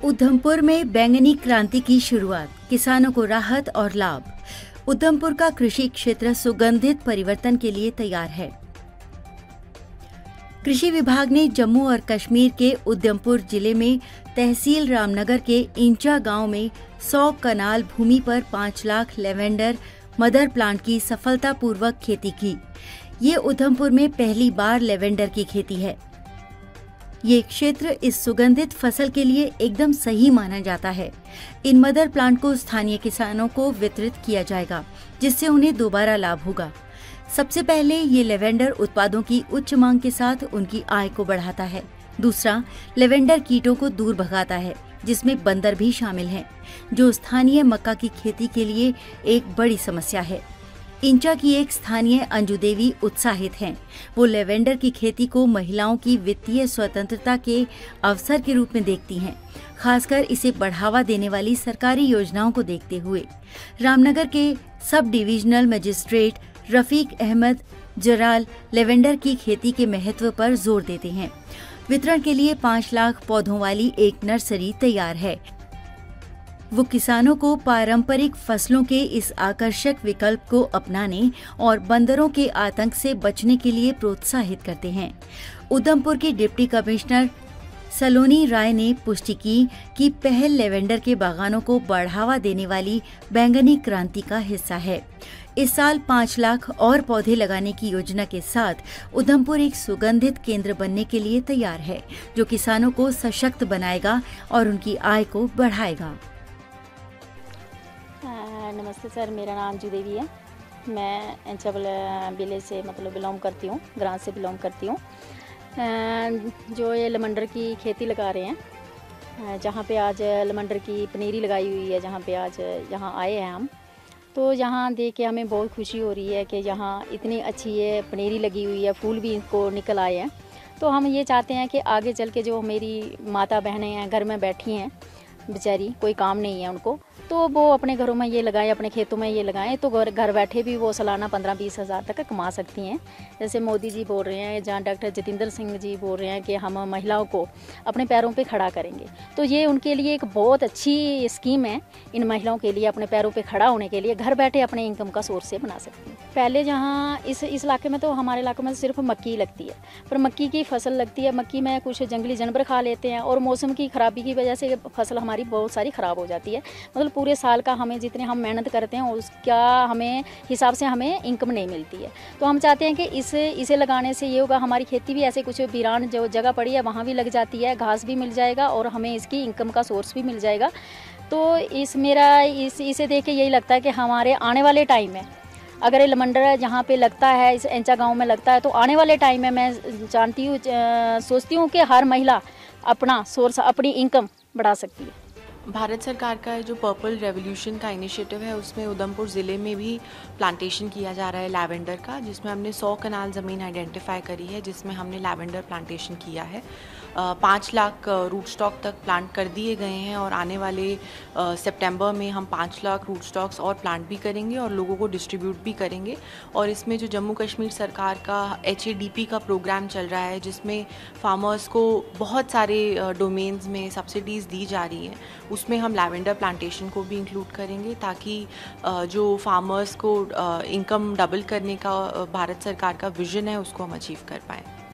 उधमपुर में बैंगनी क्रांति की शुरुआत, किसानों को राहत और लाभ। उधमपुर का कृषि क्षेत्र सुगंधित परिवर्तन के लिए तैयार है। कृषि विभाग ने जम्मू और कश्मीर के उधमपुर जिले में तहसील रामनगर के इंचा गांव में 100 कनाल भूमि पर 5 लाख लेवेंडर मदर प्लांट की सफलतापूर्वक खेती की। ये उधमपुर में पहली बार लेवेंडर की खेती है। ये क्षेत्र इस सुगंधित फसल के लिए एकदम सही माना जाता है। इन मदर प्लांट को स्थानीय किसानों को वितरित किया जाएगा, जिससे उन्हें दोबारा लाभ होगा। सबसे पहले ये लेवेंडर उत्पादों की उच्च मांग के साथ उनकी आय को बढ़ाता है। दूसरा, लेवेंडर कीटों को दूर भगाता है, जिसमें बंदर भी शामिल हैं, जो स्थानीय मक्का की खेती के लिए एक बड़ी समस्या है। इंचा की एक स्थानीय अंजू देवी उत्साहित हैं। वो लेवेंडर की खेती को महिलाओं की वित्तीय स्वतंत्रता के अवसर के रूप में देखती हैं, खासकर इसे बढ़ावा देने वाली सरकारी योजनाओं को देखते हुए। रामनगर के sub divisional magistrate Rafiq Ahmed Jaral lavender की खेती के महत्व पर जोर देते हैं। वितरण के लिए 5 लाख पौधों वाली एक नर्सरी तैयार है। वो किसानों को पारंपरिक फसलों के इस आकर्षक विकल्प को अपनाने और बंदरों के आतंक से बचने के लिए प्रोत्साहित करते हैं। उधमपुर के डिप्टी कमिश्नर सलोनी राय ने पुष्टि की कि पहल लेवेंडर के बागानों को बढ़ावा देने वाली बैंगनी क्रांति का हिस्सा है। इस साल 5 लाख और पौधे लगाने की योजना के साथ उधमपुर एक सुगंधित केंद्र बनने के लिए तैयार है, जो किसानों को सशक्त बनाएगा और उनकी आय को बढ़ाएगा। नमस्ते सर, मेरा नाम अंजू देवी है। मैं इंचा विलेज से बिलोंग करती हूँ, ग्राम से बिलोंग करती हूँ। जो ये लेवेंडर की खेती लगा रहे हैं, जहाँ पे आज लेवेंडर की पनीरी लगाई हुई है, जहाँ पे आज यहाँ आए हैं हम, तो यहाँ देख के हमें बहुत खुशी हो रही है कि यहाँ इतनी अच्छी ये पनीरी लगी हुई है, फूल भी इनको निकल आए हैं। तो हम ये चाहते हैं कि आगे चल के जो मेरी माता बहनें हैं, घर में बैठी हैं बेचारी, कोई काम नहीं है उनको, तो वो अपने घरों में ये लगाएं, अपने खेतों में ये लगाएं, तो घर बैठे भी वो सालाना 15-20 हज़ार तक कमा सकती हैं। जैसे मोदी जी बोल रहे हैं, जहाँ डॉक्टर जितेंद्र सिंह जी बोल रहे हैं कि हम महिलाओं को अपने पैरों पे खड़ा करेंगे, तो ये उनके लिए एक बहुत अच्छी स्कीम है। इन महिलाओं के लिए अपने पैरों पे खड़ा होने के लिए घर बैठे अपने इनकम का सोर्स से बना सकती हैं। पहले जहाँ इस इलाके में, तो हमारे इलाके में सिर्फ मक्की लगती है, पर मक्की की फसल लगती है। मक्की में कुछ जंगली जानवर खा लेते हैं और मौसम की खराबी की वजह से फसल हमारी बहुत सारी ख़राब हो जाती है। पूरे साल का हमें जितने हम मेहनत करते हैं उसका हमें हिसाब से हमें इनकम नहीं मिलती है। तो हम चाहते हैं कि इसे लगाने से ये होगा, हमारी खेती भी ऐसे कुछ वीरान जो जगह पड़ी है वहाँ भी लग जाती है, घास भी मिल जाएगा और हमें इसकी इनकम का सोर्स भी मिल जाएगा। तो इसे देख के यही लगता है कि हमारे आने वाले टाइम में अगर ये लेवेंडर जहाँ पे लगता है, इस इंचा गाँव में लगता है, तो आने वाले टाइम में मैं जानती हूँ, सोचती हूँ कि हर महिला अपना सोर्स, अपनी इनकम बढ़ा सकती है। भारत सरकार का जो पर्पल रेवोल्यूशन का इनिशिएटिव है, उसमें उधमपुर ज़िले में भी प्लांटेशन किया जा रहा है लेवेंडर का, जिसमें हमने 100 कनाल ज़मीन आइडेंटिफाई करी है, जिसमें हमने लेवेंडर प्लांटेशन किया है। 5 लाख रूट स्टॉक तक प्लांट कर दिए गए हैं और आने वाले सितंबर में हम 5 लाख रूट स्टॉक्स और प्लांट भी करेंगे और लोगों को डिस्ट्रीब्यूट भी करेंगे। और इसमें जो जम्मू कश्मीर सरकार का HADP का प्रोग्राम चल रहा है, जिसमें फार्मर्स को बहुत सारे डोमेन्स में सब्सिडीज़ दी जा रही हैं, उसमें हम लेवेंडर प्लांटेशन को भी इंक्लूड करेंगे, ताकि जो फार्मर्स को इनकम डबल करने का भारत सरकार का विजन है, उसको हम अचीव कर पाएँ।